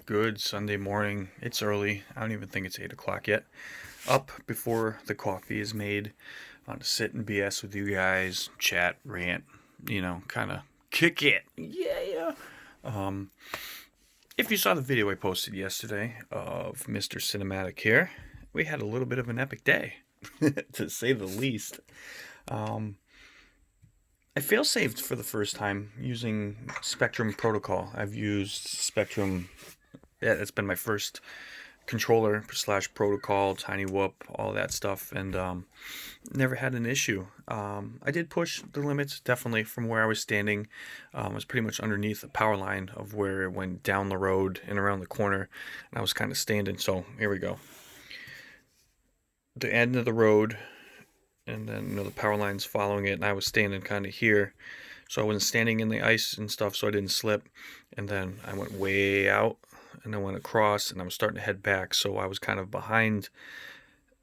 Good Sunday morning. It's early. I don't even think it's 8 o'clock yet. Up before the coffee is made. Want to sit and BS with you guys, chat, rant, kind of kick it. Yeah. Um, if you saw the video I posted yesterday of Mr. Cinematic here, we had a little bit of an epic day, to say the least. I fail-saved for the first time using Spectrum Protocol. I've used Spectrum. Yeah, that's been my first controller slash protocol, tiny whoop, all that stuff, and never had an issue. I did push the limits definitely from where I was standing. I was pretty much underneath the power line of where it went down the road and around the corner, and I was kind of standing. So here we go. The end of the road, and then the power line's following it, and I was standing kind of here. So I wasn't standing in the ice and stuff, so I didn't slip. And then I went way out, and I went across, and I was starting to head back. So I was kind of behind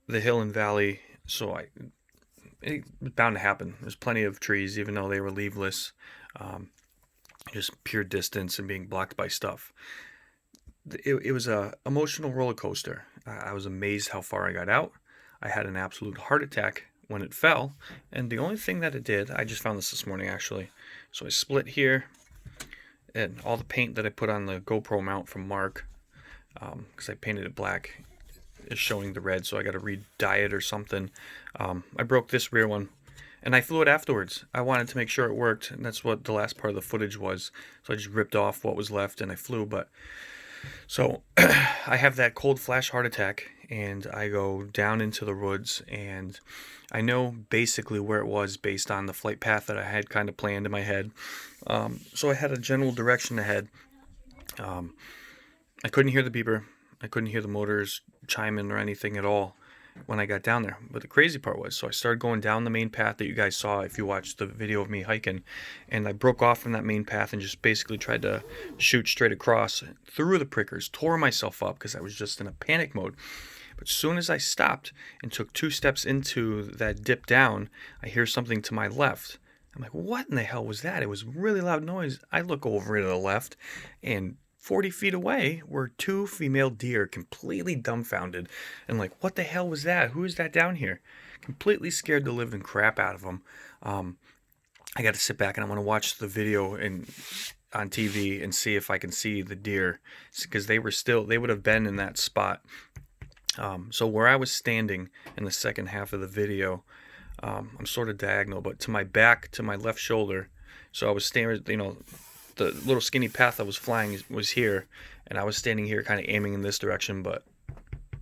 the hill and valley. So it was bound to happen. There's plenty of trees, even though they were leafless. Just pure distance and being blocked by stuff. It was a emotional roller coaster. I was amazed how far I got out. I had an absolute heart attack when it fell, and the only thing that it did, I just found this morning actually, so I split here, and all the paint that I put on the GoPro mount from Mark, because I painted it black, is showing the red, so I got to re-dye it or something. I broke this rear one, and I flew it afterwards. I wanted to make sure it worked, and that's what the last part of the footage was, so I just ripped off what was left and I flew. But so I have that cold flash heart attack, and I go down into the woods, and I know basically where it was based on the flight path that I had kind of planned in my head. So I had a general direction ahead. I couldn't hear the beeper. I couldn't hear the motors chiming or anything at all when I got down there. But the crazy part was, so I started going down the main path that you guys saw if you watched the video of me hiking, and I broke off from that main path and just basically tried to shoot straight across through the prickers, tore myself up because I was just in a panic mode. But as soon as I stopped and took 2 steps into that dip down, I hear something to my left. I'm like, what in the hell was that? It was a really loud noise. I look over to the left, and 40 feet away were 2 female deer, completely dumbfounded. And like, what the hell was that? Who is that down here? Completely scared the living crap out of them. I got to sit back and I'm going to watch the video on TV and see if I can see the deer, because they would have been in that spot. So where I was standing in the second half of the video, I'm sort of diagonal, but to my back, to my left shoulder. So I was standing, the little skinny path I was flying was here, and I was standing here kind of aiming in this direction, but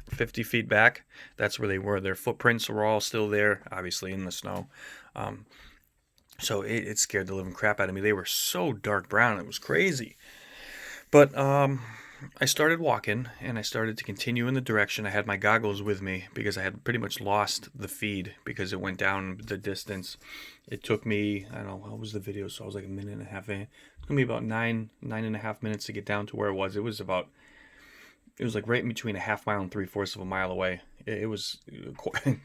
50 feet back, that's where they were. Their footprints were all still there, obviously in the snow. So it scared the living crap out of me. They were so dark brown, it was crazy. But I started walking, and I started to continue in the direction. I had my goggles with me because I had pretty much lost the feed because it went down the distance. It took me, I don't know, what was the video? So I was like a minute and a half in. It's going to be about nine and a half minutes to get down to where it was. It was like right in between a half mile and 3/4 of a mile away. It was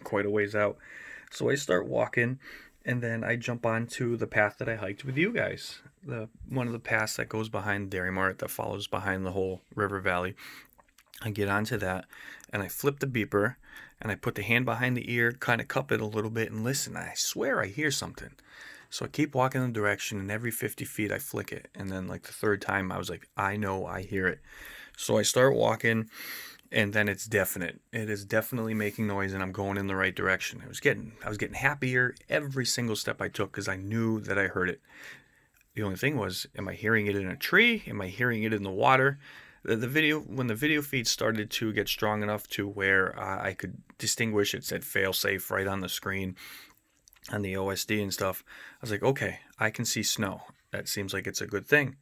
quite a ways out. So I start walking, and then I jump onto the path that I hiked with you guys. One of the paths that goes behind Dairy Mart that follows behind the whole river valley. I get onto that, and I flip the beeper, and I put the hand behind the ear, kind of cup it a little bit, and listen. I swear I hear something. So I keep walking in the direction, and every 50 feet I flick it. And then like the third time, I was like, I know I hear it. So I start walking, and then it's definite. It is definitely making noise, and I'm going in the right direction. I was getting happier every single step I took because I knew that I heard it. The only thing was, am I hearing it in a tree? Am I hearing it in the water? When the video feed started to get strong enough to where I could distinguish, it said fail safe right on the screen on the OSD and stuff. I was like, okay, I can see snow. That seems like it's a good thing.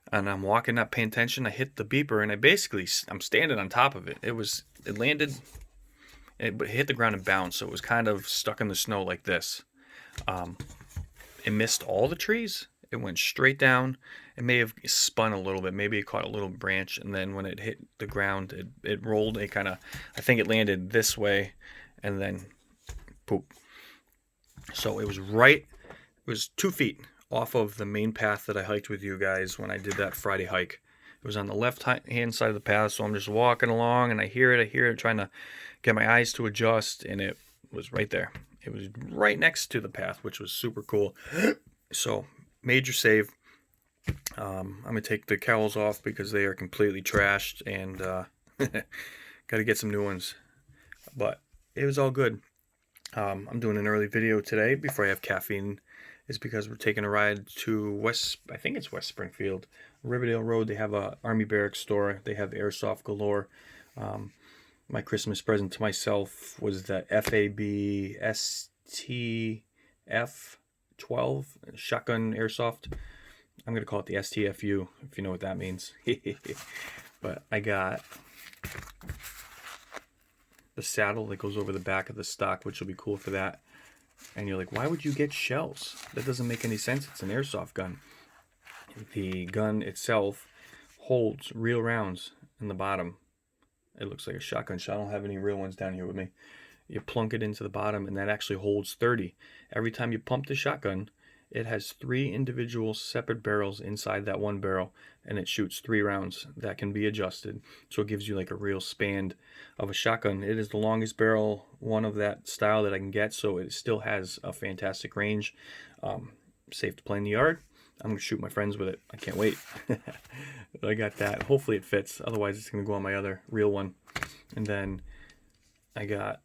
And I'm walking up, paying attention. I hit the beeper, and I'm standing on top of it. It landed, it hit the ground and bounced, so it was kind of stuck in the snow like this. It missed all the trees. It went straight down. It may have spun a little bit. Maybe it caught a little branch, and then when it hit the ground, it rolled. I think it landed this way, and then poop. So it was 2 feet off of the main path that I hiked with you guys when I did that Friday hike. It was on the left hand side of the path, so I'm just walking along and I hear it, trying to get my eyes to adjust, and it was right there. It was right next to the path, which was super cool. So, major save. I'm going to take the cowls off because they are completely trashed, and got to get some new ones. But it was all good. I'm doing an early video today before I have caffeine. Is because we're taking a ride to I think it's West Springfield, Riverdale Road. They have a Army Barracks store. They have Airsoft galore. My Christmas present to myself was the FAB STF 12 shotgun Airsoft. I'm going to call it the STFU, if you know what that means. But I got the saddle that goes over the back of the stock, which will be cool for that. And you're like, why would you get shells? That doesn't make any sense. It's an airsoft gun. The gun itself holds real rounds in the bottom. It looks like a shotgun shell. I don't have any real ones down here with me. You plunk it into the bottom, and that actually holds 30. Every time you pump the shotgun, it has 3 individual separate barrels inside that one barrel, and it shoots 3 rounds that can be adjusted. So it gives you like a real span of a shotgun. It is the longest barrel one of that style that I can get, so it still has a fantastic range. Safe to play in the yard. I'm going to shoot my friends with it. I can't wait. I got that. Hopefully it fits. Otherwise it's going to go on my other real one. And then I got,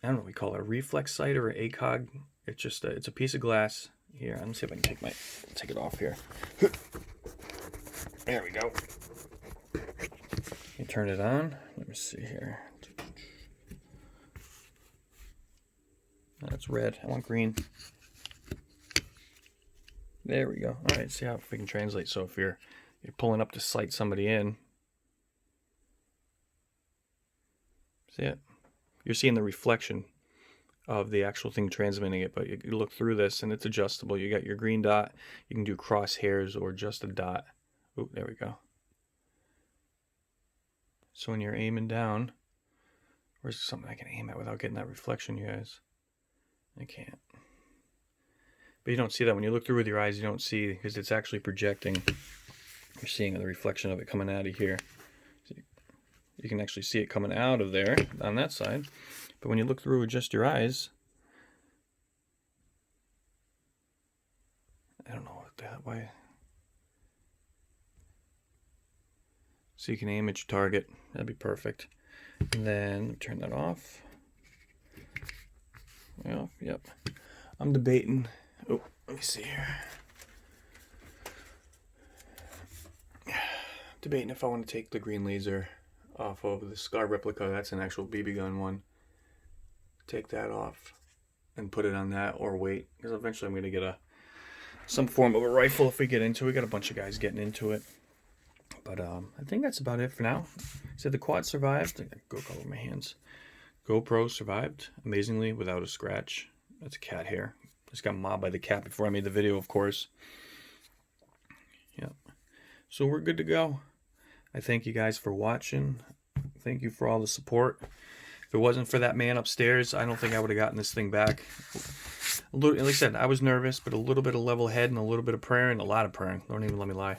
I don't know what we call it, a reflex sight or an ACOG. It's just it's a piece of glass. Here, let me see if I can take it off here. There we go. You turn it on. Let me see here. That's red. I want green. There we go. All right, see how if we can translate. So if you're pulling up to sight somebody in, see it? You're seeing the reflection of the actual thing transmitting it, but you look through this and it's adjustable. You got your green dot. You can do crosshairs or just a dot. Oh, there we go. So when you're aiming down, where's something I can aim at without getting that reflection, you guys? I can't. But you don't see that when you look through with your eyes. You don't see, because it's actually projecting. You're seeing the reflection of it coming out of here. So you can actually see it coming out of there on that side. But when you look through with just your eyes, I don't know what that way. So you can aim at your target. That'd be perfect. And then turn that off. Well, yep. I'm debating. Oh, let me see here. Debating if I want to take the green laser off of the Scar replica. That's an actual BB gun one. Take that off and put it on that, or wait, because eventually I'm going to get some form of a rifle if we get into it. We got a bunch of guys getting into it. But I think that's about it for now. So the quad survived. I got go cover my hands. GoPro survived amazingly without a scratch. That's a cat hair. Just got mobbed by the cat before I made the video, of course. Yep. So we're good to go. I thank you guys for watching. Thank you for all the support. If it wasn't for that man upstairs, I don't think I would have gotten this thing back. Like I said, I was nervous, but a little bit of level head and a little bit of prayer and a lot of praying. Don't even let me lie.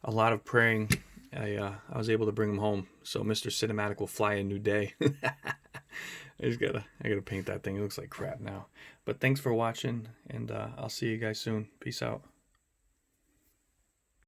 A lot of praying. I was able to bring him home. So Mr. Cinematic will fly a new day. I gotta paint that thing. It looks like crap now. But thanks for watching, and I'll see you guys soon. Peace out.